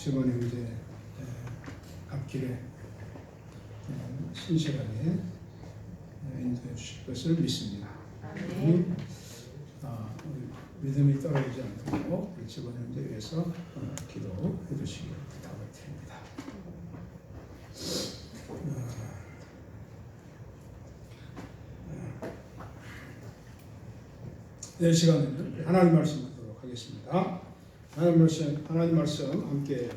직원 형제 앞길에 신실하게 인도해 주실 것을 믿습니다. 믿음이 떨어지지 않도록 우리 직원 형제 위해서 기도해 주시길 부탁을 드립니다. 이 시간에는 하나님 말씀 듣도록 하겠습니다. 하나님 말씀 함께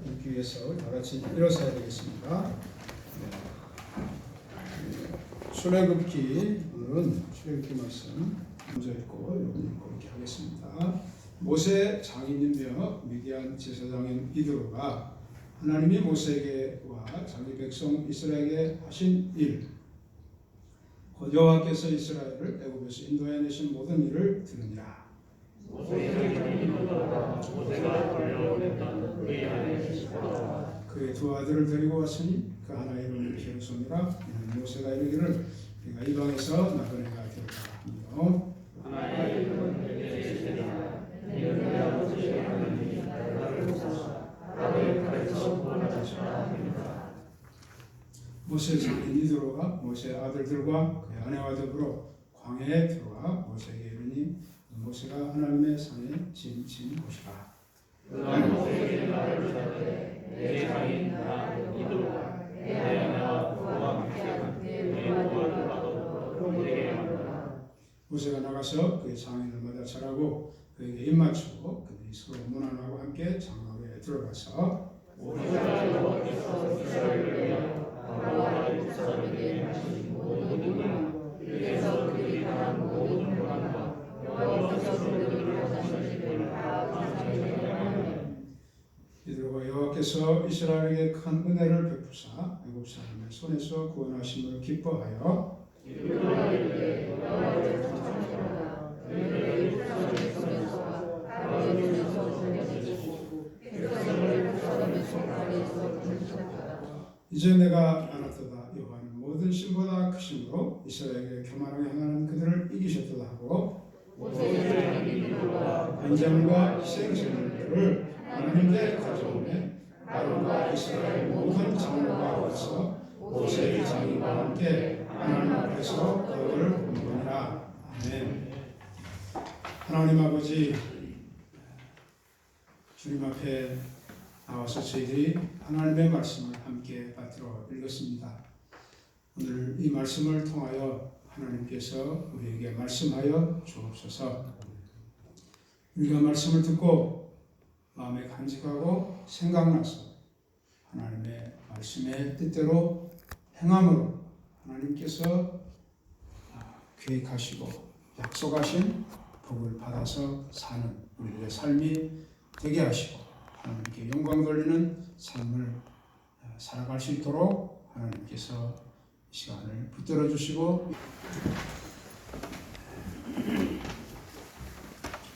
읽기 위해서 다 같이 일어서야 되겠습니다. 출애굽기, 오늘은 출애굽기 말씀 먼저 읽고 읽고 이렇게 하겠습니다. 모세 장인이며 미디안 제사장인 이드로가 하나님이 모세에게와 자기 백성 이스라엘에게 하신 일, 곧 여호와께서 이스라엘을 애굽에서 인도해내신 모든 일을 들으니라. 그의 두 아들을 데리고 왔으니 그 하나의 이름은 게르솜이라. 이는 모세가 이르기를 내가 이방에서 나그네가 되었다 하며 하나의 이름은 에셀이라. 이는 내 아버지 하나님이 나를 부르사 나를 가르쳐 구원하시라 합니다. 모세 장인 이드로가 모세 아들들과 그의 아내와 더불어 광야에 들어와 모세에게 이르니 모세가 하나님의 산에 지친 곳이라. 그가 모세에게 말을 하되 내 장인 나 이드로가 내 아내와 그와 함께 내 도와주라 더불어 내게 말하라. 모세가 나가서 그의 장인을 맞아 절하고 그에게 입맞추고 그들이 서로 문안하고 함께 장막에 들어가서 모세가 여호와께서 이스라엘을 위하여 바로와 애굽 사람에게 하신 모든 일과 그에서 그들이 당한 모든 고난과 여호와께서 그들을 하신 일을 다 감사하게 하나니 이들과 여호와께서 이스라엘에게 큰 은혜를 베푸사 애굽 사람의 손에서 구원하심을 기뻐하여 이들과 이르되 여호와를 찬송하라. 그를 애굽 사람의 손에서 바로의 손에서 건져주시고 백성을 애굽 사람의 손아래에서 건지셨다. 이제 내가 알았도다. 여호와는 모든 신보다 크심으로 이스라엘에게 교만하게 행하는 그들을 이기셨도다 하고 번제물과 희생제물들을 하나님께 가져오매 아론과 이스라엘 모든 장로가 와서 모세의 장인과 함께 하나님 앞에서 거룩을 본거니라. 아멘. 하나님 아버지, 주님 앞에 나와서 저희들이 하나님의 말씀을 함께 받들어 읽었습니다. 오늘 이 말씀을 통하여 하나님께서 우리에게 말씀하여 주옵소서. 우리가 말씀을 듣고 마음에 간직하고 생각나서 하나님의 말씀의 뜻대로 행함으로 하나님께서 계획하시고 약속하신 복을 받아서 사는 우리들의 삶이 되게 하시고 하나님께 영광 돌리는 삶을 살아갈 수 있도록 하나님께서 이 시간을 붙들어 주시고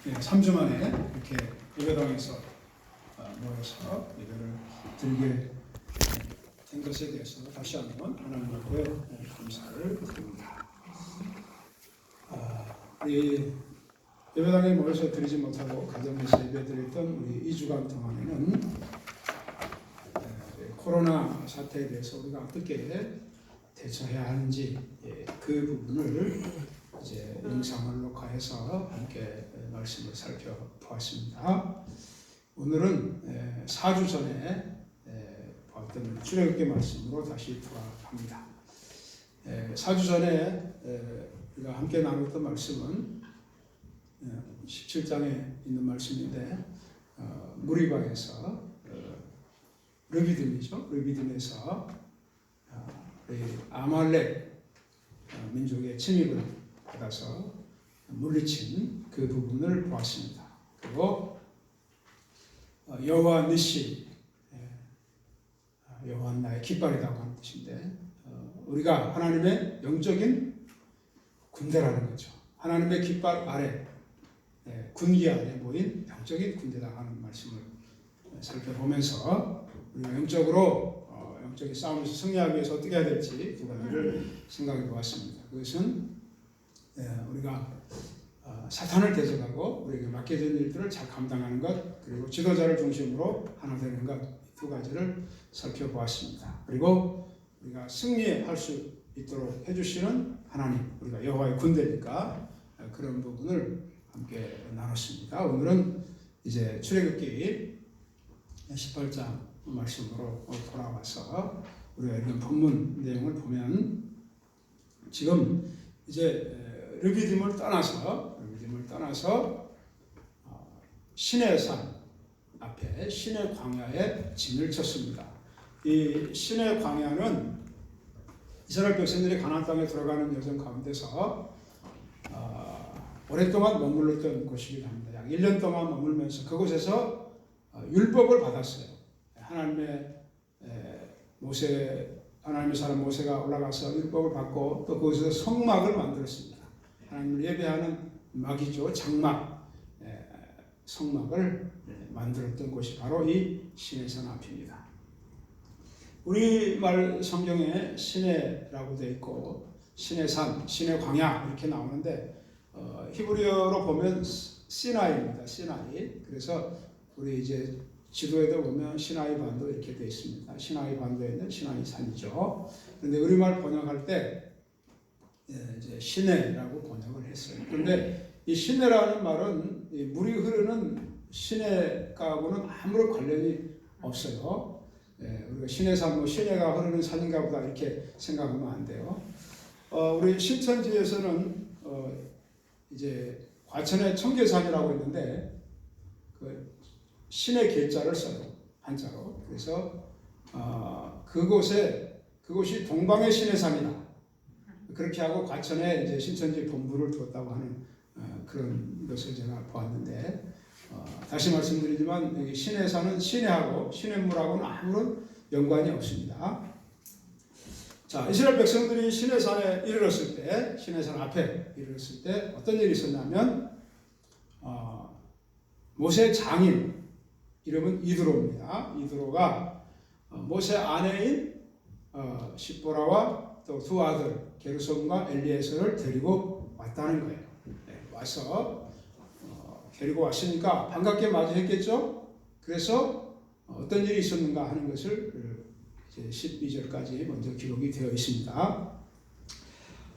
3주 만에 이렇게 예배당에서 모여서 예배를 드리게 된 것에 대해서 다시 한번 하나님 앞에 감사를 드립니다. 우리 예배당에 모여서 드리지 못하고 가정에서 예배드렸던 우리 2주간 동안에는 코로나 사태에 대해서 우리가 어떻게 대처해야 하는지 그 부분을 이제 영상을 녹화해서 함께 말씀을 살펴보았습니다. 오늘은 4주 전에 보았던 출애굽기 말씀으로 다시 돌아갑니다. 4주 전에 우리가 함께 나눴던 말씀은 17장에 있는 말씀인데 무리바에서 르비딤이죠. 르비딤에서 아말렉 민족의 침입을 받아서 물리친 그 부분을 보았습니다. 그리고 여호와 니시, 여호와는 나의 깃발이라고 하는 뜻인데 우리가 하나님의 영적인 군대라는 거죠. 하나님의 깃발 아래, 군기 아래 모인 영적인 군대다 하는 말씀을 살펴보면서 우리가 영적인 싸움에서 승리하기 위해서 어떻게 해야 될지 두 가지를 생각해 보았습니다. 그것은 우리가 사탄을 대적하고 우리에게 맡겨진 일들을 잘 감당하는 것, 그리고 지도자를 중심으로 하나 되는 것, 두 가지를 살펴보았습니다. 그리고 우리가 승리할 수 있도록 해주시는 하나님, 우리가 여호와의 군대니까 그런 부분을 함께 나눴습니다. 오늘은 이제 출애굽기 18장 말씀으로 돌아와서 우리가 읽은 본문 내용을 보면 지금 이제 르비딤을 떠나서 신의 산 앞에 신의 광야에 진을 쳤습니다. 이 신의 광야는 이스라엘 백성들이 가나안 땅에 들어가는 여정 가운데서 오랫동안 머물렀던 곳이기도 합니다. 약 1년 동안 머물면서 그곳에서 율법을 받았어요. 하나님의 사람 모세가 올라가서 율법을 받고 또 그곳에서 성막을 만들었습니다. 하나님을 예배하는 막이죠. 장막, 성막을 만들었던 곳이 바로 이 신의 산 앞입니다. 우리말 성경에 시내라고 되어 있고 신의 산, 신의 광야 이렇게 나오는데 히브리어로 보면 시나이입니다. 시나이. 그래서 우리 이제 지도에도 보면 시나이 반도 이렇게 되어 있습니다. 시나이 반도에 있는 시나이 산이죠. 그런데 우리말 번역할 때 이제 시내라고 번역을 했어요. 그런데 이 시내라는 말은 물이 흐르는 시내가하고는 아무런 관련이 없어요. 우리가 시내산, 시내가 흐르는 산인가 보다 이렇게 생각하면 안 돼요. 우리 신천지에서는 이제 과천에 청계산이라고 있는데 그 신의 계자를 써요. 한자로. 그래서 그곳이 동방의 신의 산이다. 그렇게 하고 과천에 이제 신천지 본부를 두었다고 하는 그런 것을 제가 보았는데 다시 말씀드리지만 여기 신의 산은 시내하고 시냇물하고는 아무런 연관이 없습니다. 자, 이스라엘 백성들이 신의 산에 이르렀을 때, 신의 산 앞에 이르렀을 때 어떤 일이 있었냐면 모세 장인 이름은 이드로입니다. 이드로가 모세 아내인 십보라와 또 두 아들 게르솜과 엘리에셀을 데리고 왔다는 거예요. 와서 데리고 왔으니까 반갑게 맞이했겠죠. 그래서 어떤 일이 있었는가 하는 것을 이제 12절까지 먼저 기록이 되어 있습니다.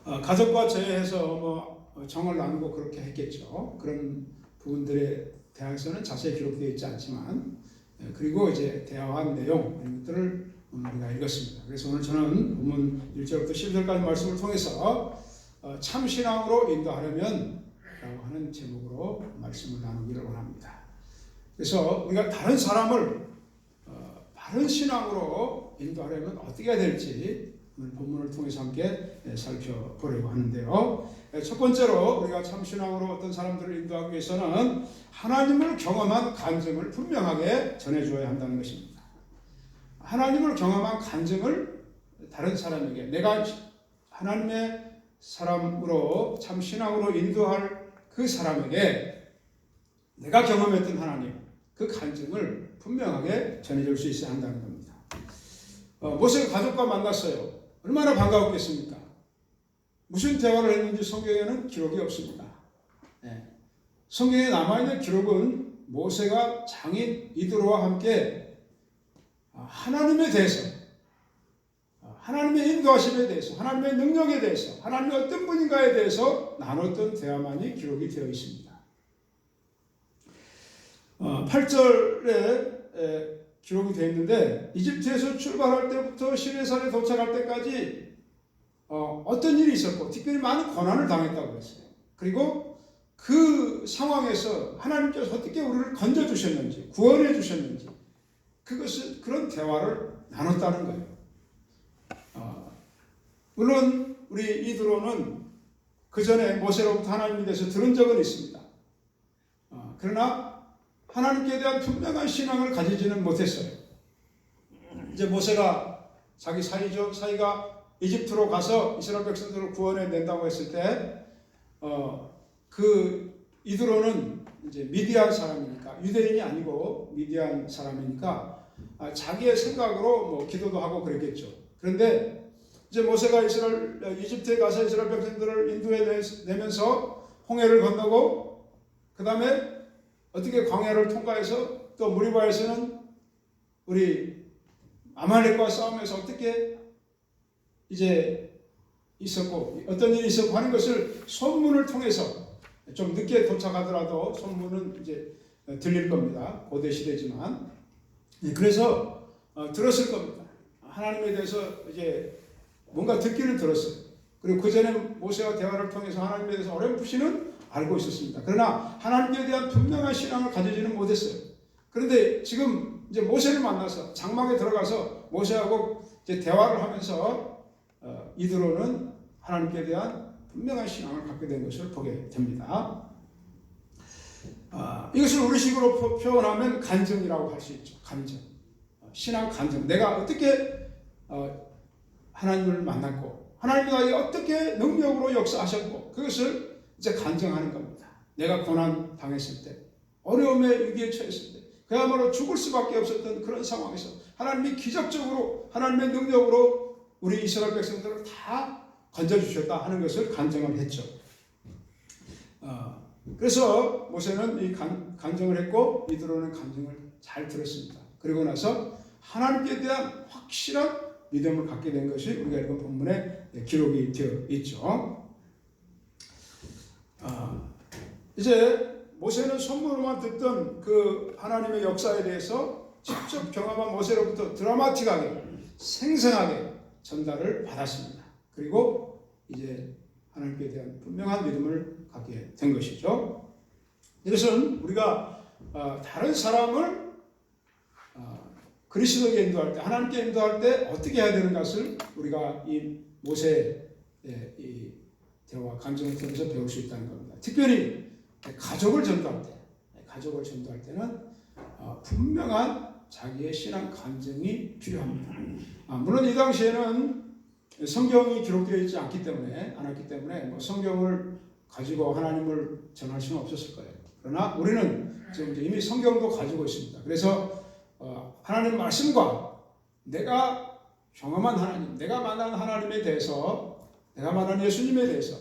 가족과 제외해서 정을 나누고 그렇게 했겠죠. 그런 부분들에 대해서는 자세히 기록되어 있지 않지만, 그리고 이제 대화한 내용 이런 것들을 우리가 읽었습니다. 그래서 오늘 저는 본문 1절부터 12절까지 말씀을 통해서 참신앙으로 인도하려면 라고 하는 제목으로 말씀을 나누기를 원합니다. 그래서 우리가 다른 사람을 바른 신앙으로 인도하려면 어떻게 해야 될지 오늘 본문을 통해서 함께 살펴보려고 하는데요. 첫 번째로 우리가 참신앙으로 어떤 사람들을 인도하기 위해서는 하나님을 경험한 간증을 분명하게 전해줘야 한다는 것입니다. 하나님을 경험한 간증을 다른 사람에게, 내가 하나님의 사람으로 참신앙으로 인도할 그 사람에게 내가 경험했던 하나님, 그 간증을 분명하게 전해줄 수 있어야 한다는 겁니다. 모세가 가족과 만났어요. 얼마나 반가웠겠습니까? 무슨 대화를 했는지 성경에는 기록이 없습니다. 성경에 남아있는 기록은 모세가 장인 이드로와 함께 하나님에 대해서, 하나님의 인도하심에 대해서, 하나님의 능력에 대해서, 하나님이 어떤 분인가에 대해서 나눴던 대화만이 기록이 되어 있습니다. 8절에 기록이 되어 있는데 이집트에서 출발할 때부터 시내산에 도착할 때까지 어떤 일이 있었고 특별히 많은 고난을 당했다고 했어요. 그리고 그 상황에서 하나님께서 어떻게 우리를 건져주셨는지, 구원해 주셨는지 그런 대화를 나눴다는 거예요. 물론 우리 이드로는 그 전에 모세로부터 하나님에 대해서 들은 적은 있습니다. 그러나 하나님께 대한 분명한 신앙을 가지지는 못했어요. 이제 모세가 자기 사이가 이집트로 가서 이스라엘 백성들을 구원해 낸다고 했을 때, 그 이드로는 이제 미디안 사람이니까, 유대인이 아니고 미디안 사람이니까 자기의 생각으로 기도도 하고 그랬겠죠. 그런데 이제 모세가 이집트에 가서 이스라엘 백성들을 인도해 내면서 홍해를 건너고 그 다음에 어떻게 광야를 통과해서 또 무리바에서는 우리 아말렉과 싸우면서 어떻게 이제 있었고 어떤 일이 있었고 하는 것을 소문을 통해서 좀 늦게 도착하더라도 소문은 이제 들릴 겁니다. 고대 시대지만 그래서 들었을 겁니다. 하나님에 대해서 이제 뭔가 듣기는 들었어요. 그리고 그 전에 모세와 대화를 통해서 하나님에 대해서 어렴풋이는 알고 있었습니다. 그러나 하나님에 대한 분명한 신앙을 가지지는 못했어요. 그런데 지금 이제 모세를 만나서 장막에 들어가서 모세하고 이제 대화를 하면서 이드로는 하나님께 대한 분명한 신앙을 갖게 된 것을 보게 됩니다. 이것을 우리식으로 표현하면 간증이라고 할 수 있죠. 간증, 신앙 간증. 내가 어떻게 하나님을 만났고 하나님이 나에게 어떻게 능력으로 역사하셨고 그것을 이제 간증하는 겁니다. 내가 고난 당했을 때, 어려움에 위기에 처했을 때, 그야말로 죽을 수밖에 없었던 그런 상황에서 하나님이 기적적으로 하나님의 능력으로 우리 이스라엘 백성들을 다 건져주셨다 하는 것을 간증을 했죠. 그래서 모세는 이 간증을 했고 이드로는 간증을 잘 들었습니다. 그리고 나서 하나님께 대한 확실한 믿음을 갖게 된 것이 우리가 읽은 본문에 기록이 되어 있죠. 이제 모세는 손으로만 듣던 그 하나님의 역사에 대해서 직접 경험한 모세로부터 드라마틱하게 생생하게 전달을 받았습니다. 그리고 이제 하나님께 대한 분명한 믿음을 갖게 된 것이죠. 이것은 우리가 다른 사람을 그리스도에게 인도할 때, 하나님께 인도할 때 어떻게 해야 되는 것을 우리가 이 모세의 이 대화 간증을 통해서 배울 수 있다는 겁니다. 특별히 가족을 전도할 때는 분명한 자기의 신앙 간증이 필요합니다. 물론 이 당시에는 성경이 기록되어 있지 않았기 때문에 뭐 성경을 가지고 하나님을 전할 수는 없었을 거예요. 그러나 우리는 지금 이미 성경도 가지고 있습니다. 그래서 하나님 말씀과 내가 경험한 하나님, 내가 만난 하나님에 대해서, 내가 만난 예수님에 대해서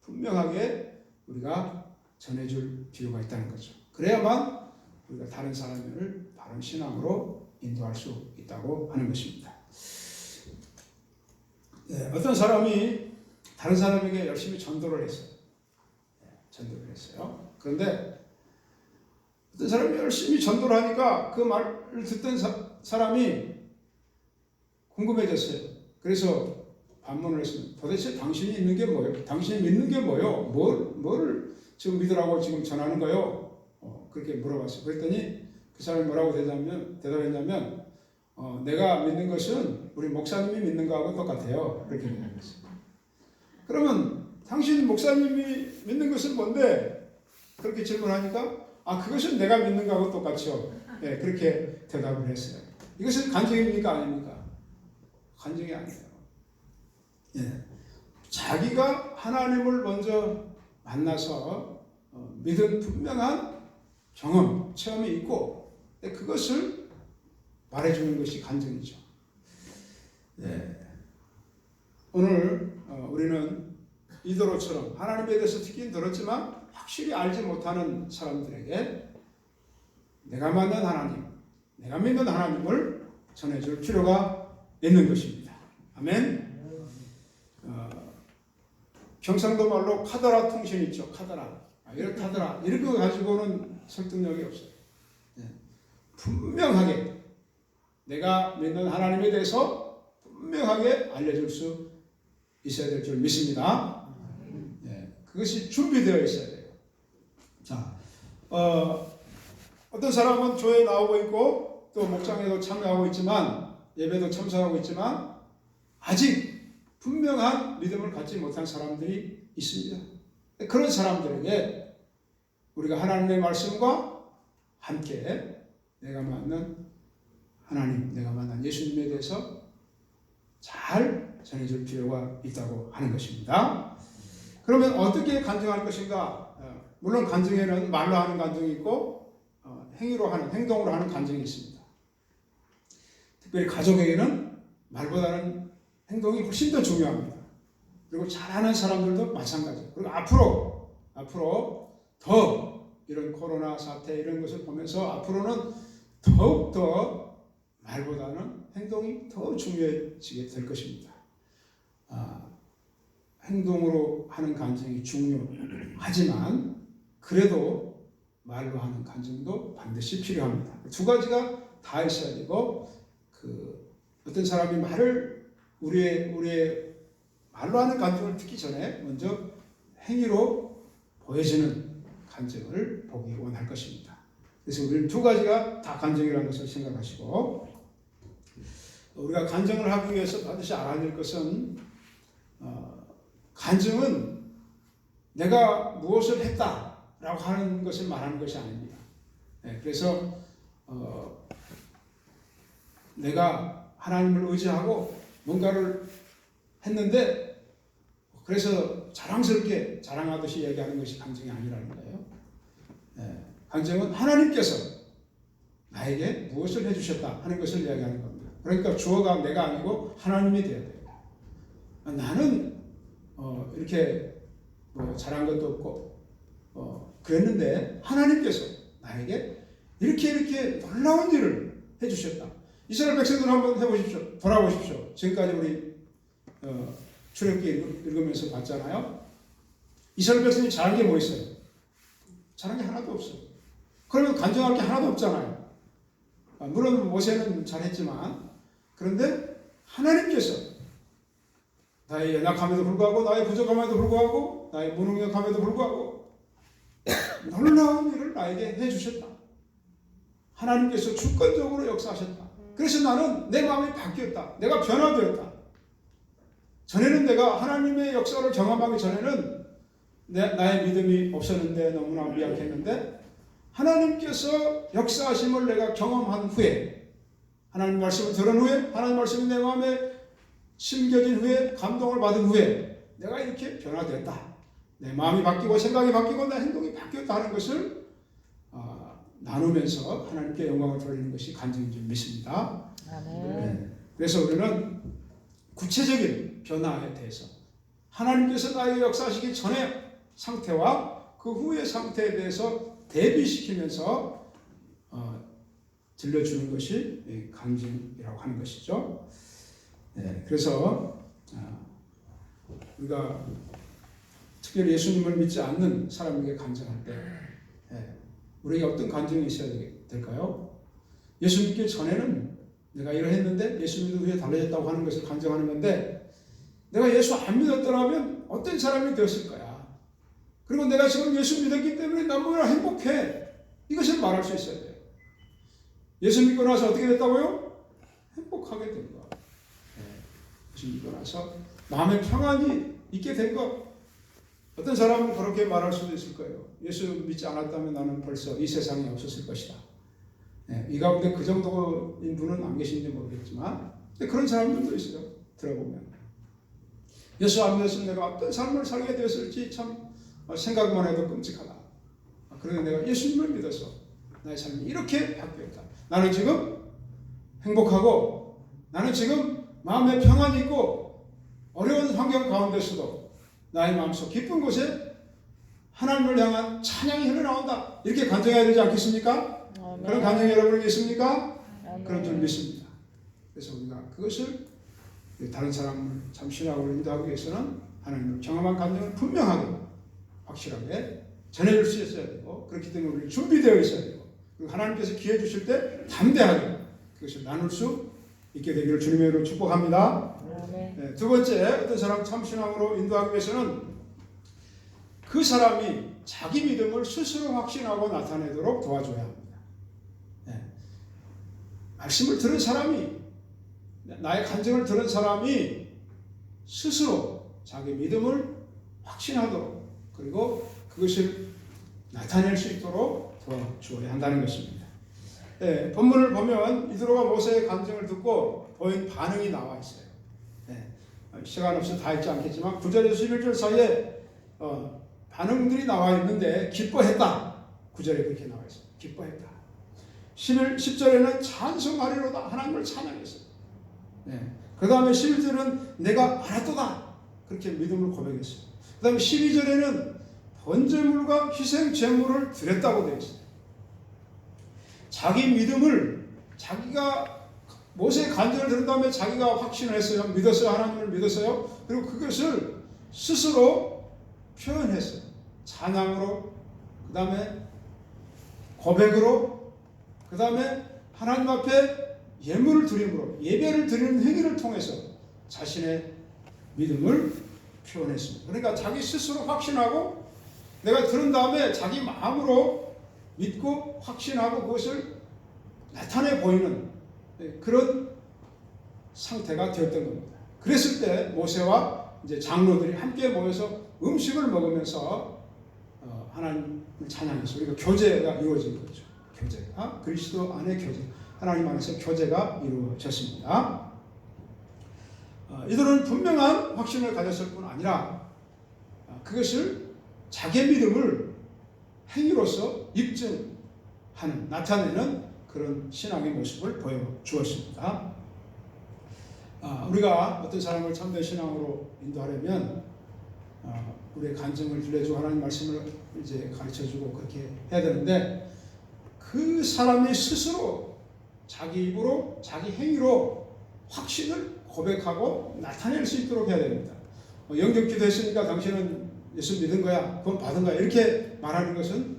분명하게 우리가 전해줄 필요가 있다는 거죠. 그래야만 우리가 다른 사람을 바른 신앙으로 인도할 수 있다고 하는 것입니다. 어떤 사람이 다른 사람에게 열심히 전도를 했어요. 그런데 어떤 사람이 열심히 전도를 하니까 그 말을 듣던 사람이 궁금해졌어요. 그래서 반문을 했습니다. 도대체 당신이 있는 게 뭐예요? 당신이 믿는 게 뭐예요? 뭐를 지금 믿으라고 지금 전하는 거예요? 그렇게 물어봤어요. 그랬더니 그 사람이 뭐라고 대답했냐면 내가 믿는 것은 우리 목사님이 믿는 거하고 똑같아요. 그렇게 대답했어요. 그러면 당신 목사님이 믿는 것은 뭔데? 그렇게 질문하니까 그것은 내가 믿는 거하고 똑같죠. 네, 그렇게 대답을 했어요. 이것은 간증입니까? 아닙니까? 간증이 아니에요. 예. 자기가 하나님을 먼저 만나서 믿은 분명한 경험, 체험이 있고 그것을 말해주는 것이 간증이죠. 예. 오늘 우리는 이드로처럼 하나님에 대해서 듣긴 들었지만 확실히 알지 못하는 사람들에게 내가 만난 하나님, 내가 믿는 하나님을 전해줄 필요가 있는 것입니다. 아멘. 경상도 말로 카더라 통신 있죠. 카더라. 이렇게 하더라. 이런 거 가지고는 설득력이 없어요. 분명하게 내가 믿는 하나님에 대해서 분명하게 알려줄 수 있어야 될 줄 믿습니다. 그것이 준비되어 있어야 돼요. 자, 어떤 사람은 교회에 나오고 있고 또 목장에도 참여하고 있지만 예배도 참석하고 있지만 아직 분명한 믿음을 갖지 못한 사람들이 있습니다. 그런 사람들에게 우리가 하나님의 말씀과 함께 내가 만난 하나님, 내가 만난 예수님에 대해서 잘 전해줄 필요가 있다고 하는 것입니다. 그러면 어떻게 간증할 것인가? 물론 간증에는 말로 하는 간증이 있고 행동으로 하는 간증이 있습니다. 특별히 가족에게는 말보다는 행동이 훨씬 더 중요합니다. 그리고 잘하는 사람들도 마찬가지예요. 그리고 앞으로 앞으로 더 이런 코로나 사태 이런 것을 보면서 앞으로는 더욱더 말보다는 행동이 더 중요해지게 될 것입니다. 행동으로 하는 간증이 중요하지만 그래도 말로 하는 간증도 반드시 필요합니다. 두 가지가 다 있어야 되고 어떤 사람이 우리의 말로 하는 간증을 듣기 전에 먼저 행위로 보여지는 간증을 보기 원할 것입니다. 그래서 우리는 두 가지가 다 간증이라는 것을 생각하시고 우리가 간증을 하기 위해서 반드시 알아야 될 것은 간증은 내가 무엇을 했다라고 하는 것을 말하는 것이 아닙니다. 그래서 내가 하나님을 의지하고 뭔가를 했는데 그래서 자랑스럽게 자랑하듯이 얘기하는 것이 간증이 아니라는 거예요. 간증은 하나님께서 나에게 무엇을 해주셨다 하는 것을 이야기하는 겁니다. 그러니까 주어가 내가 아니고 하나님이 되어야 돼요. 나는 이렇게 잘한 것도 없고 그랬는데 하나님께서 나에게 이렇게 놀라운 일을 해주셨다. 이스라엘 백성들 한번 해보십시오. 돌아보십시오. 지금까지 우리 출애굽기 읽으면서 봤잖아요. 이스라엘 백성이 잘한 게 뭐 있어요? 잘한 게 하나도 없어요. 그러면 간증할 게 하나도 없잖아요. 물론 모세는 잘했지만 그런데 하나님께서 나의 연약함에도 불구하고 나의 부족함에도 불구하고 나의 무능력함에도 불구하고 놀라운 일을 나에게 해주셨다. 하나님께서 주권적으로 역사하셨다. 그래서 나는 내 마음이 바뀌었다. 내가 변화되었다. 전에는 내가 하나님의 역사를 경험하기 전에는 나의 믿음이 없었는데 너무나 미약했는데 하나님께서 역사하심을 내가 경험한 후에 하나님 말씀을 들은 후에 하나님 말씀이 내 마음에 심겨진 후에 감동을 받은 후에 내가 이렇게 변화됐다. 내 마음이 바뀌고 생각이 바뀌고 내 행동이 바뀌었다는 것을 나누면서 하나님께 영광을 돌리는 것이 간증인 줄 믿습니다. 그래서 우리는 구체적인 변화에 대해서 하나님께서 나에게 역사하시기 전의 상태와 그 후의 상태에 대해서 대비시키면서 들려주는 것이 간증이라고 하는 것이죠. 그래서 우리가 특별히 예수님을 믿지 않는 사람에게 간증할 때 우리에게 어떤 간증이 있어야 될까요? 예수 믿기 전에는 내가 이걸 했는데 예수 믿은 후에 달라졌다고 하는 것을 간증하는 건데 내가 예수 안 믿었더라면 어떤 사람이 되었을 거야. 그리고 내가 지금 예수 믿었기 때문에 너무나 행복해. 이것을 말할 수 있어야 돼요. 예수 믿고 나서 어떻게 됐다고요? 행복하게 된 거. 예수 믿고 나서 마음의 평안이 있게 된 것. 어떤 사람은 그렇게 말할 수도 있을 거예요. 예수 믿지 않았다면 나는 벌써 이 세상에 없었을 것이다. 이 가운데 그 정도인 분은 안 계신지 모르겠지만 그런 사람들도 있어요. 들어보면 예수 안 믿었으면 내가 어떤 삶을 살게 되었을지 참 생각만 해도 끔찍하다. 그런데 내가 예수님을 믿어서 나의 삶이 이렇게 바뀌었다. 나는 지금 행복하고 나는 지금 마음에 평안이 있고 어려운 환경 가운데서도 나의 마음속 깊은 곳에 하나님을 향한 찬양이 흘러나온다. 이렇게 간증해야 되지 않겠습니까? 아멘. 그런 간증이 여러분에게 있습니까? 아멘. 그런 줄 믿습니다. 그래서 우리가 그것을 다른 사람을 참 신앙으로 인도하기 위해서는 하나님을 경험한 간증을 분명하게 확실하게 전해줄 수 있어야 되고 그렇기 때문에 우리 준비되어 있어야 되고 그리고 하나님께서 기회 주실 때 담대하게 그것을 나눌 수 있게 되기를 주님의 이름으로 축복합니다. 두 번째, 어떤 사람 참신앙으로 인도하기 위해서는 그 사람이 자기 믿음을 스스로 확신하고 나타내도록 도와줘야 합니다. 말씀을 들은 사람이, 나의 간증을 들은 사람이 스스로 자기 믿음을 확신하도록 그리고 그것을 나타낼 수 있도록 도와줘야 한다는 것입니다. 본문을 보면 이드로가 모세의 간증을 듣고 보인 반응이 나와 있어요. 시간 없어서 다 읽지 않겠지만 9절에서 11절 사이에 반응들이 나와 있는데 기뻐했다. 9절에 그렇게 나와 있어요. 기뻐했다. 10절에는 찬송하리로다. 하나님을 찬양했어요. 그 다음에 11절은 내가 알았도다. 그렇게 믿음을 고백했어요. 그 다음에 12절에는 번제물과 희생 제물을 드렸다고 되어 있어요. 자기 믿음을 자기가 모세의 간증을 들은 다음에 자기가 확신을 했어요. 믿었어요. 하나님을 믿었어요. 그리고 그것을 스스로 표현했어요. 찬양으로, 그 다음에 고백으로, 그 다음에 하나님 앞에 예물을 드림으로, 예배를 드리는 행위를 통해서 자신의 믿음을 표현했습니다. 그러니까 자기 스스로 확신하고 내가 들은 다음에 자기 마음으로 믿고 확신하고 그것을 나타내 보이는 그런 상태가 되었던 겁니다. 그랬을 때 모세와 이제 장로들이 함께 모여서 음식을 먹으면서 하나님을 찬양해서 우리가 교제가 이루어진 거죠. 교제가 그리스도 안의 교제, 하나님 안에서 교제가 이루어졌습니다. 이들은 분명한 확신을 가졌을 뿐 아니라 그것을 자기의 믿음을 행위로서 입증하는, 나타내는 그런 신앙의 모습을 보여주었습니다. 우리가 어떤 사람을 참된 신앙으로 인도하려면 우리의 간증을 들려주고 하나님 말씀을 이제 가르쳐주고 그렇게 해야 되는데 그 사람이 스스로 자기 입으로 자기 행위로 확신을 고백하고 나타낼 수 있도록 해야 됩니다. 영접 기도했으니까 당신은 예수 믿은 거야, 그건 받은 거야 이렇게 말하는 것은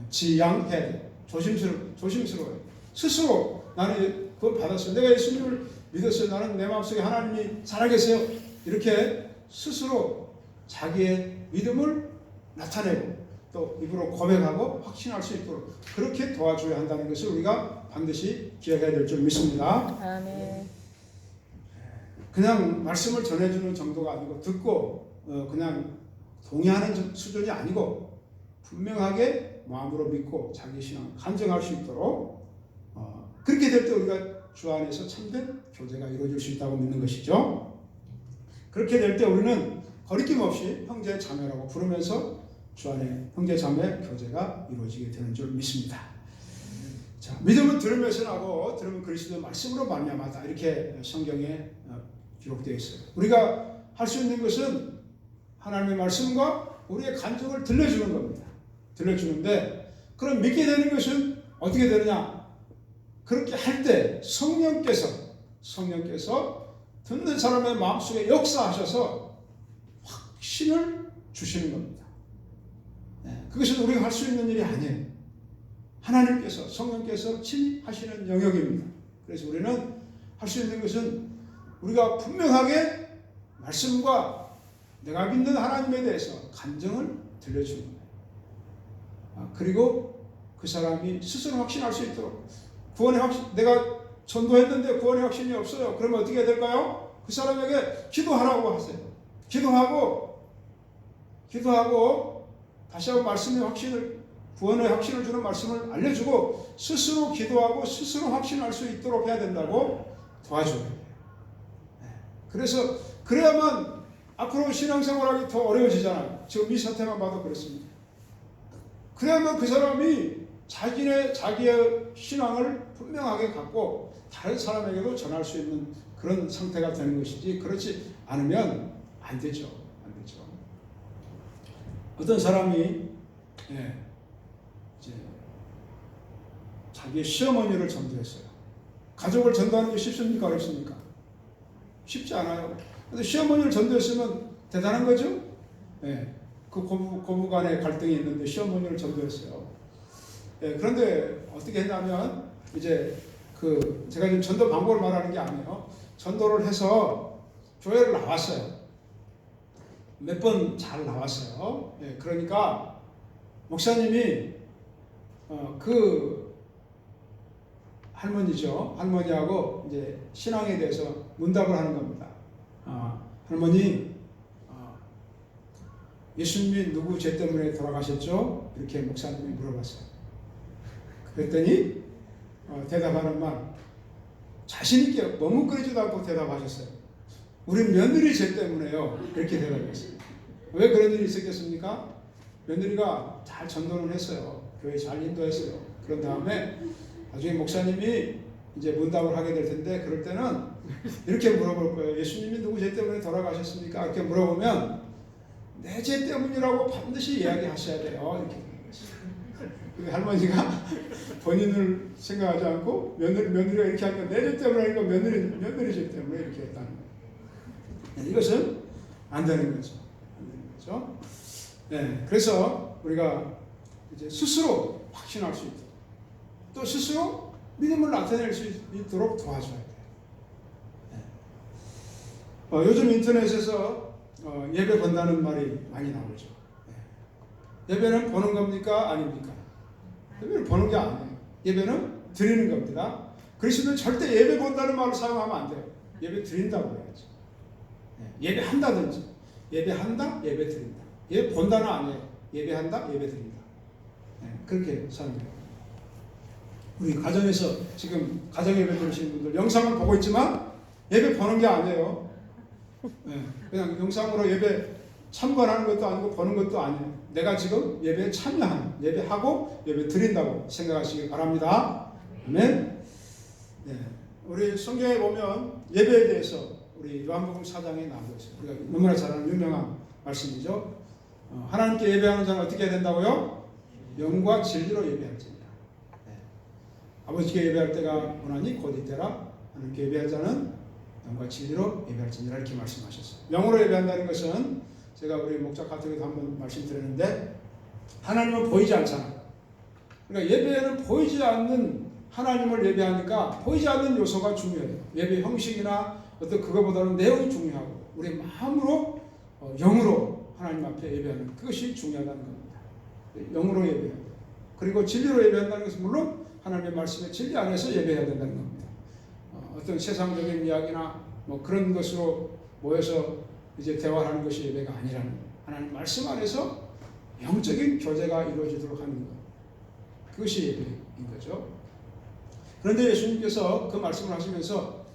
지양해야 돼요. 조심스러워요. 스스로 나는 그건 받았어요. 내가 예수님을 믿었어요. 나는 내 마음속에 하나님이 살아계세요. 이렇게 스스로 자기의 믿음을 나타내고 또 입으로 고백하고 확신할 수 있도록 그렇게 도와줘야 한다는 것을 우리가 반드시 기억해야 될 줄 믿습니다. 아멘. 그냥 말씀을 전해주는 정도가 아니고 듣고 그냥 동의하는 수준이 아니고 분명하게 마음으로 믿고 자기 신앙을 간증할 수 있도록 그렇게 될 때 우리가 주 안에서 참된 교제가 이루어질 수 있다고 믿는 것이죠. 그렇게 될 때 우리는 거리낌 없이 형제 자매라고 부르면서 주 안에 형제 자매 교제가 이루어지게 되는 줄 믿습니다. 자, 믿음은 들으면서 나고 들으면 그리스도의 말씀으로 말미암았다 이렇게 성경에 기록되어 있어요. 우리가 할 수 있는 것은 하나님의 말씀과 우리의 간증을 들려주는 겁니다. 들려주는데 그럼 믿게 되는 것은 어떻게 되느냐? 그렇게 할 때 성령께서 듣는 사람의 마음속에 역사하셔서 확신을 주시는 겁니다. 그것은 우리가 할 수 있는 일이 아니에요. 하나님께서 성령께서 친히 하시는 영역입니다. 그래서 우리는 할 수 있는 것은 우리가 분명하게 말씀과 내가 믿는 하나님에 대해서 간증을 들려주는 거예요. 그리고 그 사람이 스스로 확신할 수 있도록 구원의 확신, 내가 전도했는데 구원의 확신이 없어요. 그러면 어떻게 해야 될까요? 그 사람에게 기도하라고 하세요. 기도하고 다시 한번 말씀의 확신을, 구원의 확신을 주는 말씀을 알려주고 스스로 기도하고 스스로 확신할 수 있도록 해야 된다고 도와줘야 돼요. 그래서 그래야만 앞으로 신앙생활하기 더 어려워지잖아요. 지금 이 사태만 봐도 그렇습니다. 그래야만 그 사람이 자기의 신앙을 분명하게 갖고 다른 사람에게도 전할 수 있는 그런 상태가 되는 것이지 그렇지 않으면 안 되죠. 어떤 사람이 이제 자기의 시어머니를 전도했어요. 가족을 전도하는 게 쉽습니까? 어렵습니까? 쉽지 않아요. 근데 시어머니를 전도했으면 대단한 거죠? 그 고부 간의 갈등이 있는데 시어머니를 전도했어요. 그런데 어떻게 했냐면 이제 제가 지금 전도 방법을 말하는 게 아니에요. 전도를 해서 교회를 나왔어요. 몇 번 잘 나왔어요. 그러니까 목사님이 그 할머니죠. 할머니하고 이제 신앙에 대해서 문답을 하는 겁니다. 할머니, 예수님이 누구 죄 때문에 돌아가셨죠? 이렇게 목사님이 물어봤어요. 그랬더니 대답하는 말 자신있게 머뭇거리지도 않고 대답하셨어요. 우리 며느리 죄 때문에요. 이렇게 대답했어요. 왜 그런 일이 있었겠습니까? 며느리가 잘 전도를 했어요. 교회 잘 인도했어요. 그런 다음에 나중에 목사님이 이제 문답을 하게 될 텐데 그럴 때는 이렇게 물어볼 거예요. 예수님이 누구 죄 때문에 돌아가셨습니까? 이렇게 물어보면 내 죄 때문이라고 반드시 이야기하셔야 돼요. 이렇게. 그 할머니가 본인을 생각하지 않고 며느리가 이렇게 하니까 내 죄 때문에 하니까 며느리 죄 때문에 이렇게 했다는 거예요. 이것은 안 되는 거죠. 안 되는 거죠. 네, 그래서 우리가 이제 스스로 확신할 수 있도록 또 스스로 믿음을 나타낼 수 있도록 도와줘야 돼요. 네. 요즘 인터넷에서 예배 본다는 말이 많이 나오죠. 네. 예배는 보는 겁니까? 아닙니까? 예배는 보는 게 아니에요. 예배는 드리는 겁니다. 그리스도는 절대 예배 본다는 말을 사용하면 안 돼요. 예배 드린다고 해야죠. 네. 예배한다든지 예배한다, 예배 드린다. 예배 본다는 아니에요. 예배한다, 예배 드린다. 네. 그렇게 사용해요. 우리 가정에서 지금 가정 예배 들으시는 분들 영상을 보고 있지만 예배 보는 게 아니에요. 네. 그냥 영상으로 예배 참관하는 것도 아니고 보는 것도 아니에요. 내가 지금 예배에 참여하는, 예배하고 예배 드린다고 생각하시기 바랍니다. 아멘. 네. 우리 성경에 보면 예배에 대해서 우리 요한복음 4장에 나오고 있어요. 우리가 너무나 잘 아는 유명한 말씀이죠. 하나님께 예배하는 자는 어떻게 해야 된다고요? 영과 진리로 예배할지니라. 네. 아버지께 예배할 때가 오나니 곧 이때라. 하나님께 예배할 자는 영과 진리로 예배할지니라 이렇게 말씀하셨어요. 영으로 예배한다는 것은 제가 우리 목자 카톡에도 한번 말씀드렸는데 하나님은 보이지 않잖아요. 그러니까 예배에는 보이지 않는 하나님을 예배하니까 보이지 않는 요소가 중요해요. 예배 형식이나 어떤 그거보다는 내용이 중요하고 우리 마음으로 영으로 하나님 앞에 예배하는 그것이 중요하다는 겁니다. 영으로 예배해야 돼요. 그리고 진리로 예배한다는 것은 물론 하나님의 말씀의 진리 안에서 예배해야 된다는 겁니다. 어떤 세상적인 이야기나 뭐 그런 것으로 모여서 이제 대화하는 것이 예배가 아니라는 거예요. 하나님 말씀 안에서 영적인 교제가 이루어지도록 하는 것. 그것이 예배인 거죠. 그런데 예수님께서 그 말씀을 하시면서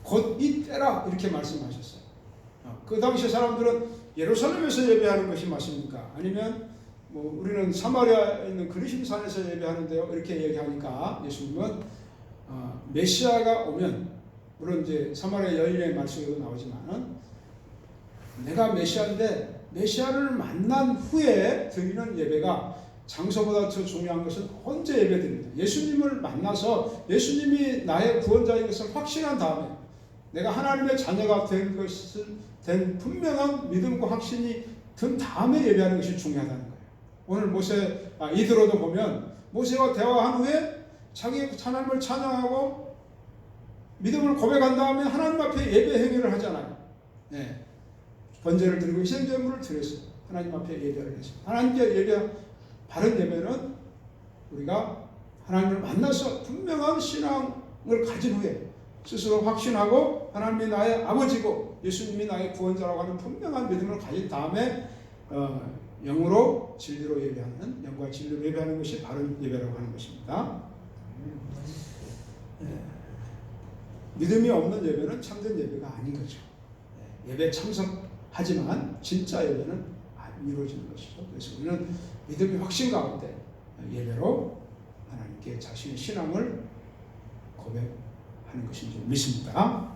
곧 이때라 이렇게 말씀하셨어요. 그 당시 사람들은 예루살렘에서 예배하는 것이 맞습니까? 아니면 뭐 우리는 사마리아에 있는 그리심산에서 예배하는데요. 이렇게 얘기하니까 예수님은 메시아가 오면 물론 이제 사마리아 여인의 말씀에도 나오지만은 내가 메시아인데 메시아를 만난 후에 드리는 예배가 장소보다 더 중요한 것은 언제 예배드립니다. 예수님을 만나서 예수님이 나의 구원자인 것을 확신한 다음에 내가 하나님의 자녀가 된 것을 된 분명한 믿음과 확신이 든 다음에 예배하는 것이 중요하다는 거예요. 오늘 이드로도 보면 모세와 대화한 후에 자기 하나님을 찬양하고 믿음을 고백한 다음에 하나님 앞에 예배 행위를 하잖아요. 네. 번제를 드리고 희생제물을 드려서 하나님 앞에 예배를 했어요. 하나님께 바른 예배는 우리가 하나님을 만나서 분명한 신앙을 가진 후에 스스로 확신하고 하나님이 나의 아버지고 예수님이 나의 구원자라고 하는 분명한 믿음을 가진 다음에 영으로 진리로 예배하는 영과 진리로 예배하는 것이 바른 예배라고 하는 것입니다. 믿음이 없는 예배는 참된 예배가 아닌 거죠. 예배 참석하지만 진짜 예배는 안 이루어지는 것이죠. 그래서 우리는 믿음의 확신 가운데 예배로 하나님께 자신의 신앙을 고백하는 것인 줄 믿습니다.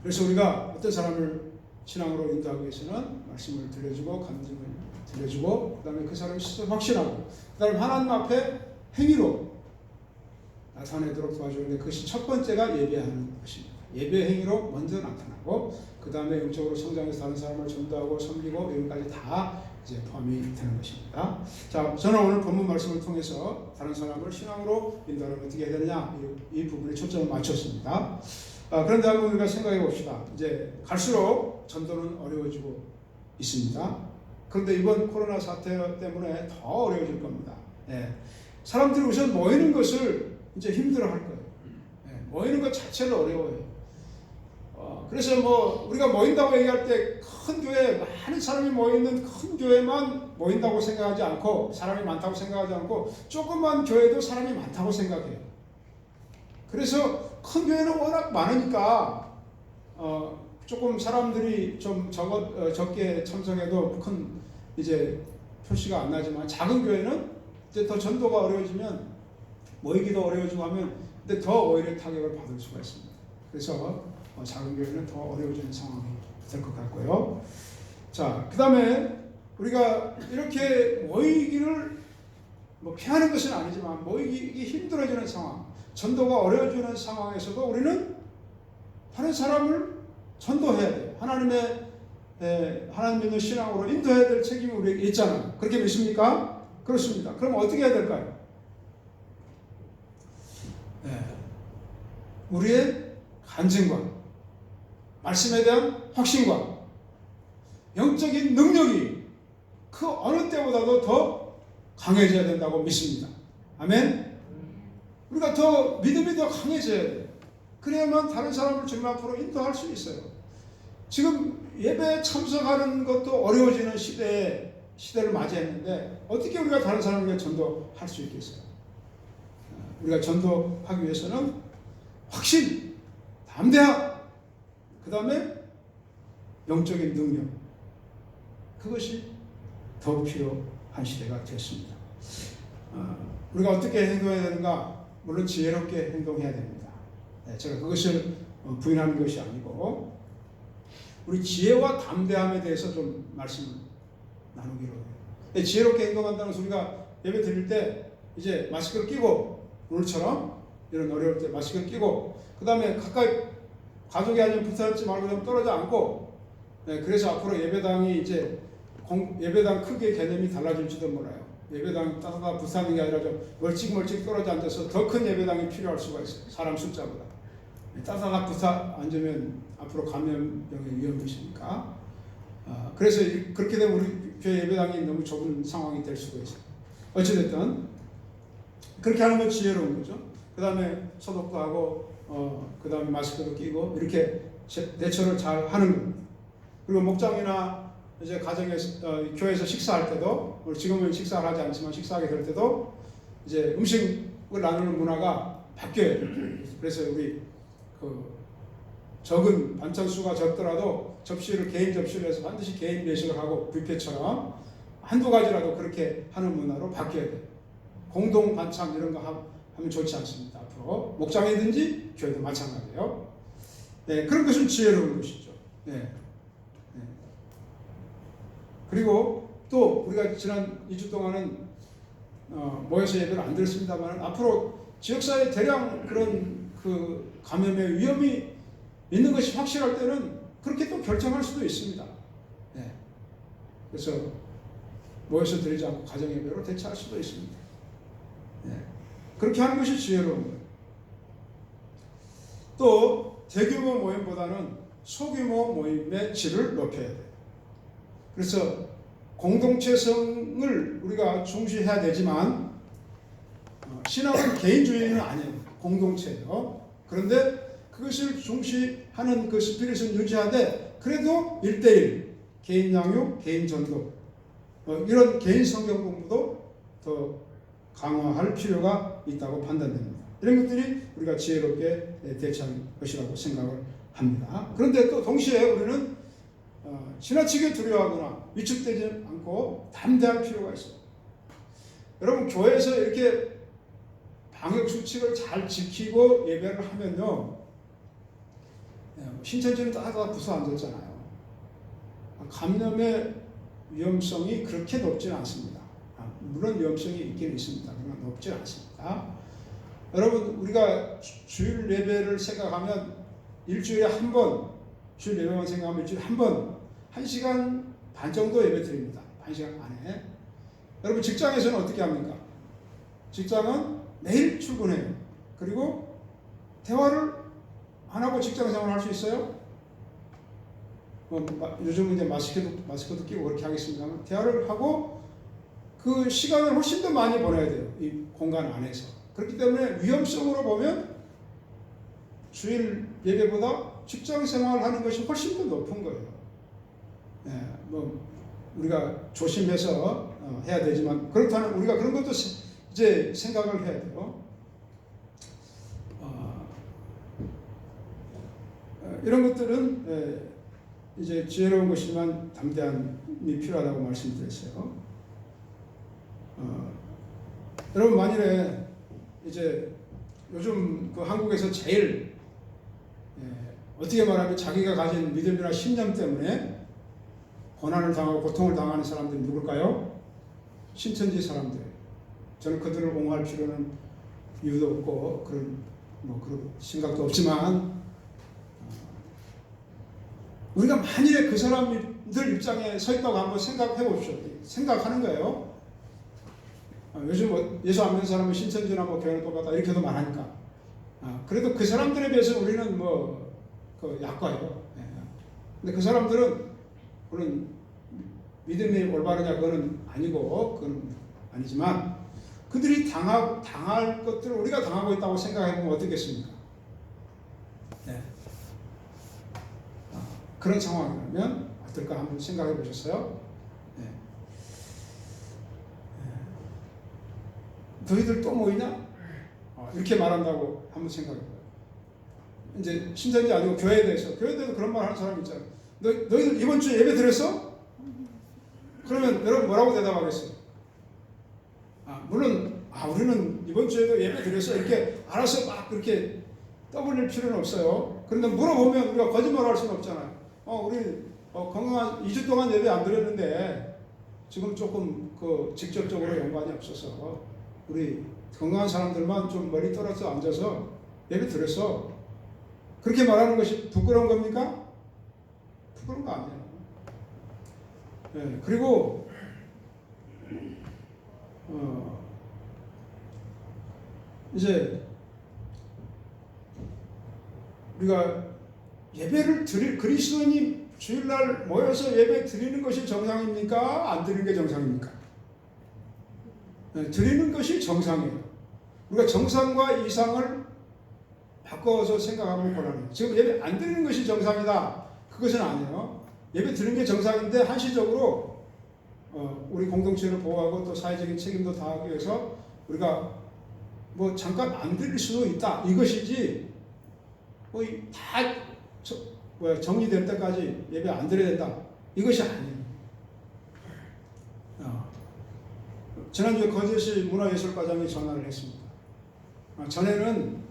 그래서 우리가 어떤 사람을 신앙으로 인도하기 위해서는 말씀을 들려주고 간증을 들려주고 그 다음에 그 사람이 스스로 확신하고 그 다음에 하나님 앞에 행위로 나타내도록 도와주는데 그것이 첫 번째가 예배하는 것입니다. 예배 행위로 먼저 나타나고 그 다음에 영적으로 성장해서 다른 사람을 전도하고 섬기고 여기까지 다 이제 포함이 되는 것입니다. 자, 저는 오늘 본문 말씀을 통해서 다른 사람을 신앙으로 인도하려면 어떻게 해야 되느냐 이 부분에 초점을 맞췄습니다. 그런데 한번 우리가 생각해 봅시다. 이제 갈수록 전도는 어려워지고 있습니다. 그런데 이번 코로나 사태 때문에 더 어려워질 겁니다. 사람들이 우선 모이는 것을 이제 힘들어할 거예요. 모이는 것 자체를 어려워요. 그래서 우리가 모인다고 얘기할 때 큰 교회 많은 사람이 모이는 큰 교회만 모인다고 생각하지 않고 사람이 많다고 생각하지 않고 조그만 교회도 사람이 많다고 생각해요. 그래서 큰 교회는 워낙 많으니까 조금 사람들이 좀 적게 참석해도 큰 이제 표시가 안 나지만 작은 교회는 이제 더 전도가 어려워지면 모이기도 어려워지고 하면 근데 더 오히려 타격을 받을 수가 있습니다. 그래서 작은 교회는 더 어려워지는 상황이 될 것 같고요. 자, 그 다음에 우리가 이렇게 모이기를 피하는 것은 아니지만 모이기 힘들어지는 상황, 전도가 어려워지는 상황에서도 우리는 다른 사람을 전도해야 돼요. 하나님 믿는 신앙으로 인도해야 될 책임이 우리에게 있잖아요. 그렇게 믿습니까? 그렇습니다. 그럼 어떻게 해야 될까요? 우리의 간증과 말씀에 대한 확신과 영적인 능력이 그 어느 때보다도 더 강해져야 된다고 믿습니다. 아멘? 우리가 더 믿음이 더 강해져야 돼요. 그래야만 다른 사람을 주님 앞으로 인도할 수 있어요. 지금 예배에 참석하는 것도 어려워지는 시대를 맞이했는데 어떻게 우리가 다른 사람에게 전도할 수 있겠어요? 우리가 전도하기 위해서는 확신, 담대함, 그 다음에 영적인 능력, 그것이 더욱 필요한 시대가 되었습니다. 우리가 어떻게 행동해야 되는가? 물론 지혜롭게 행동해야 됩니다. 제가 그것을 부인하는 것이 아니고 우리 지혜와 담대함에 대해서 좀 말씀을 나누기로 해요. 지혜롭게 행동한다는 것은 우리가 예배 드릴 때 이제 마스크를 끼고 오늘처럼 이런 어려울 때 마스크를 끼고 그 다음에 가까이 가족이 아니면 붙어있지 말고 좀 떨어져 앉고 그래서 앞으로 예배당이 이제 예배당 크기의 개념이 달라질지도 몰라요. 예배당이 따다다 붙어있는 게 아니라 좀 멀찍멀찍 떨어져 앉아서 더 큰 예배당이 필요할 수가 있어요. 사람 숫자보다. 따다다 붙어 앉으면 앞으로 감염병의 위험이 있으니까. 그래서 그렇게 되면 우리 교회 예배당이 너무 좁은 상황이 될 수가 있어요. 어찌됐든 그렇게 하는 건 지혜로운 거죠. 그 다음에 소독도 하고 그 다음에 마스크도 끼고 이렇게 대처를 잘 하는 겁니다. 그리고 목장이나 이제 가정에서 교회에서 식사할 때도 지금은 식사를 하지 않지만 식사하게 될 때도 이제 음식을 나누는 문화가 바뀌어요. 그래서 우리 적은 반찬 수가 적더라도 접시를 개인 접시를 해서 반드시 개인 배식을 하고 뷔페처럼 한두 가지라도 그렇게 하는 문화로 바뀌어야 돼요. 공동 반찬 이런 거 하면 좋지 않습니다. 앞으로 목장이든지 교회도 마찬가지예요. 네, 그런 것은 지혜로운 것이죠. 네. 그리고 또 우리가 지난 2주 동안은 모여서 예배를 안 드렸습니다만 앞으로 지역사회에 대량 그런 그 감염의 위험이 있는 것이 확실할 때는 그렇게 또 결정할 수도 있습니다. 네. 그래서 모여서 드리지 않고 가정 예배로 대처할 수도 있습니다. 네. 그렇게 하는 것이 지혜로운 거예요. 또 대규모 모임보다는 소규모 모임의 질을 높여야 돼요. 그래서 공동체성을 우리가 중시해야 되지만 신앙은 개인주의는 아니에요. 공동체예요. 그런데 그것을 중시하는 그 스피릿은 유지하되 그래도 1:1 개인 양육, 개인 전도 이런 개인 성경 공부도 더 강화할 필요가 있다고 판단됩니다. 이런 것들이 우리가 지혜롭게 대처하는 것이라고 생각을 합니다. 그런데 또 동시에 우리는 지나치게 두려워하거나 위축되지 않고 담대할 필요가 있어요. 여러분 교회에서 이렇게 방역 수칙을 잘 지키고 예배를 하면요 신천지는 다 부서 앉았잖아요. 감염의 위험성이 그렇게 높지는 않습니다. 물론 위험성이 있긴 있습니다. 그러나 높지 않습니다. 여러분 우리가 주일 예배를 생각하면 일주일에 한 번 주일 예배만 생각하면 일주일에 한 번 1시간 반 정도 예배 드립니다. 1시간 안에. 여러분 직장에서는 어떻게 합니까? 직장은 매일 출근해요. 그리고 대화를 안 하고 직장 생활을 할 수 있어요? 요즘은 이제 마스크도 끼고 그렇게 하겠습니다만 대화를 하고 그 시간을 훨씬 더 많이 보내야 돼요. 이 공간 안에서. 그렇기 때문에 위험성으로 보면 주일 예배보다 직장 생활을 하는 것이 훨씬 더 높은 거예요. 우리가 조심해서 해야 되지만 그렇다면 우리가 그런 것도 이제 생각을 해야 돼요. 이런 것들은 이제 지혜로운 것이지만 담대함이 필요하다고 말씀드렸어요. 여러분 만일에 이제 요즘 그 한국에서 제일 어떻게 말하면 자기가 가진 믿음이나 신념 때문에 고난을 당하고 고통을 당하는 사람들이 누굴까요? 신천지 사람들. 저는 그들을 옹호할 필요는 이유도 없고 그런 생각도 없지만 우리가 만일에 그 사람들 입장에 서 있다고 한번 생각해 봅시오. 생각하는 거예요. 요즘 예수 안 믿는 사람은 신천지나 교회는 똑같다 이렇게도 말하니까. 그래도 그 사람들에 비해서 우리는 약과예요. 근데 그 사람들은 물론 믿음이 올바르냐 그거는 아니고 그건 아니지만 그들이 당할 것들을 우리가 당하고 있다고 생각해보면 어떻겠습니까? 네. 그런 상황이라면 어떨까 한번 생각해 보셨어요? 네. 너희들 또 모이냐? 이렇게 말한다고 한번 생각해 봐요. 이제 신천지 아니고 교회에 대해서 그런 말 하는 사람이 있잖아요. 너희들 이번 주에 예배 드렸어? 그러면 여러분 뭐라고 대답하겠어요? 물론 우리는 이번 주에도 예배 드렸어 이렇게 알아서 막 그렇게 떠벌릴 필요는 없어요. 그런데 물어보면 우리가 거짓말할 수는 없잖아요. 우리 건강한 2주 동안 예배 안 드렸는데 지금 조금 직접적으로 연관이 없어서 우리 건강한 사람들만 좀 머리 떨어져 앉아서 예배 드렸어. 그렇게 말하는 것이 부끄러운 겁니까? 부끄러운 거 아니에요. 네, 그리고 이제 우리가 예배를 그리스도인이 주일날 모여서 예배 드리는 것이 정상입니까? 안 드리는 게 정상입니까? 네, 드리는 것이 정상이에요. 우리가 정상과 이상을 바꿔서 생각하면 곤란해요. 지금 예배 안 드리는 것이 정상이다. 그것은 아니에요. 예배 드리는 게 정상인데 한시적으로 우리 공동체를 보호하고 또 사회적인 책임도 다하기 위해서 우리가 잠깐 안 드릴 수도 있다. 이것이지 다 정리될 때까지 예배 안 드려야 된다. 이것이 아니에요. 지난주에 거제시 문화예술과장이 전화를 했습니다. 전에는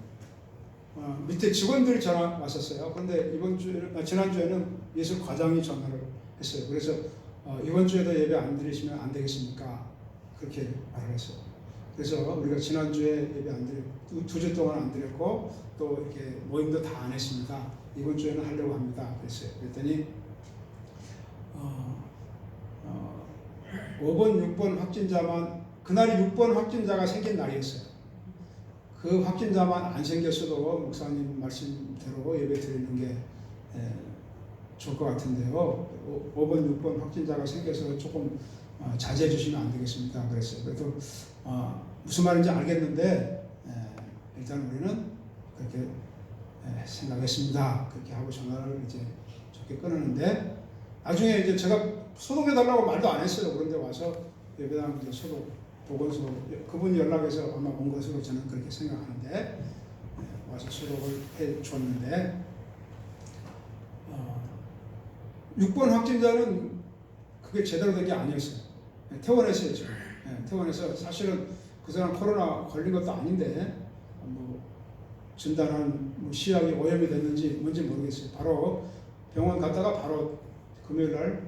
밑에 직원들이 전화 왔었어요. 그런데 지난주에는 예술과장이 전화를 했어요. 그래서 이번 주에도 예배 안 드리시면 안 되겠습니까? 그렇게 말을 했어요. 그래서 우리가 지난주에 예배 안 드렸고 2주 동안 안 드렸고 또 이렇게 모임도 다 안 했습니다. 이번 주에는 하려고 합니다. 그랬더니 5번, 6번 확진자만 그날이 6번 확진자가 생긴 날이었어요. 그 확진자만 안 생겼어도 목사님 말씀대로 예배 드리는 게 좋을 것 같은데요. 5번, 6번 확진자가 생겨서 조금 자제해 주시면 안 되겠습니까? 그랬어요. 그래도 무슨 말인지 알겠는데 일단 우리는 그렇게 생각했습니다. 그렇게 하고 전화를 이제 좋게 끊었는데 나중에 이제 제가 소독해 달라고 말도 안 했어요. 그런데 와서 예배당 이제 소독 보건소 그분이 연락해서 아마 온 것으로 저는 그렇게 생각하는데 와서 소독을 해 줬는데 6번 확진자는 그게 제대로 된 게 아니었어요. 퇴원했어요. 지금. 퇴원해서 사실은 그 사람 코로나 걸린 것도 아닌데 진단한 시약이 오염이 됐는지 뭔지 모르겠어요. 바로 병원 갔다가 바로 금요일날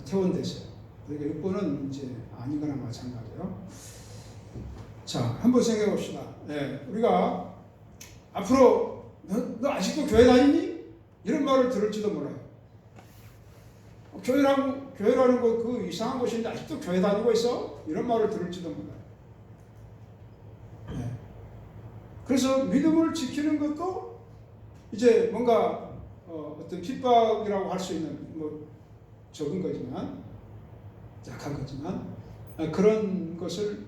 퇴원됐어요. 그러니까 6번은 이제 아닌 거나 마찬가지예요. 자, 한번 생각해 봅시다. 우리가 앞으로 너 아직도 교회 다니니? 이런 말을 들을지도 몰라요. 교회라는 거 그 이상한 곳인데 아직도 교회 다니고 있어? 이런 말을 들을지도 몰라요. 그래서 믿음을 지키는 것도 이제 뭔가 어떤 핍박이라고 할 수 있는 적은 거지만 약한 거지만 그런 것을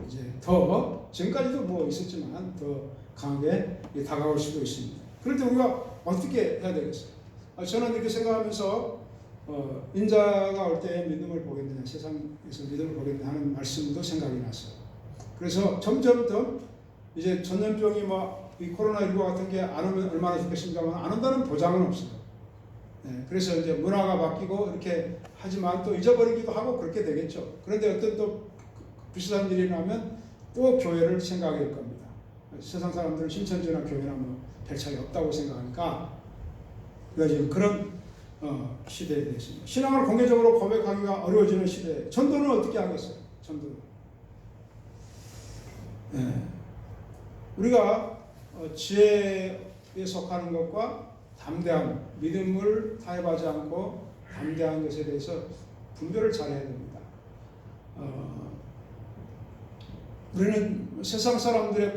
이제 더 지금까지도 있었지만 더 강하게 다가올 수도 있습니다. 그럴 때 우리가 어떻게 해야 되겠어요? 저는 이렇게 생각하면서 인자가 올 때 믿음을 보겠느냐, 세상에서 믿음을 보겠느냐 하는 말씀도 생각이 났어요. 그래서 점점 더 이제 전염병이 이 코로나19 같은 게 안 오면 얼마나 좋겠습니까만 안 온다는 보장은 없어요. 그래서 이제 문화가 바뀌고 이렇게 하지만 또 잊어버리기도 하고 그렇게 되겠죠. 그런데 어떤 또 비슷한 일이 나면 또 교회를 생각할 겁니다. 세상 사람들은 신천지나 교회나 뭐 별 차이 없다고 생각하니까 우리가 지금 그런 시대에 대해서 신앙을 공개적으로 고백하기가 어려워지는 시대에 전도는 어떻게 하겠어요? 전도는 우리가 지혜에 속하는 것과 담대함, 믿음을 타협하지 않고 담대한 것에 대해서 분별을 잘해야 됩니다. 우리는 세상 사람들의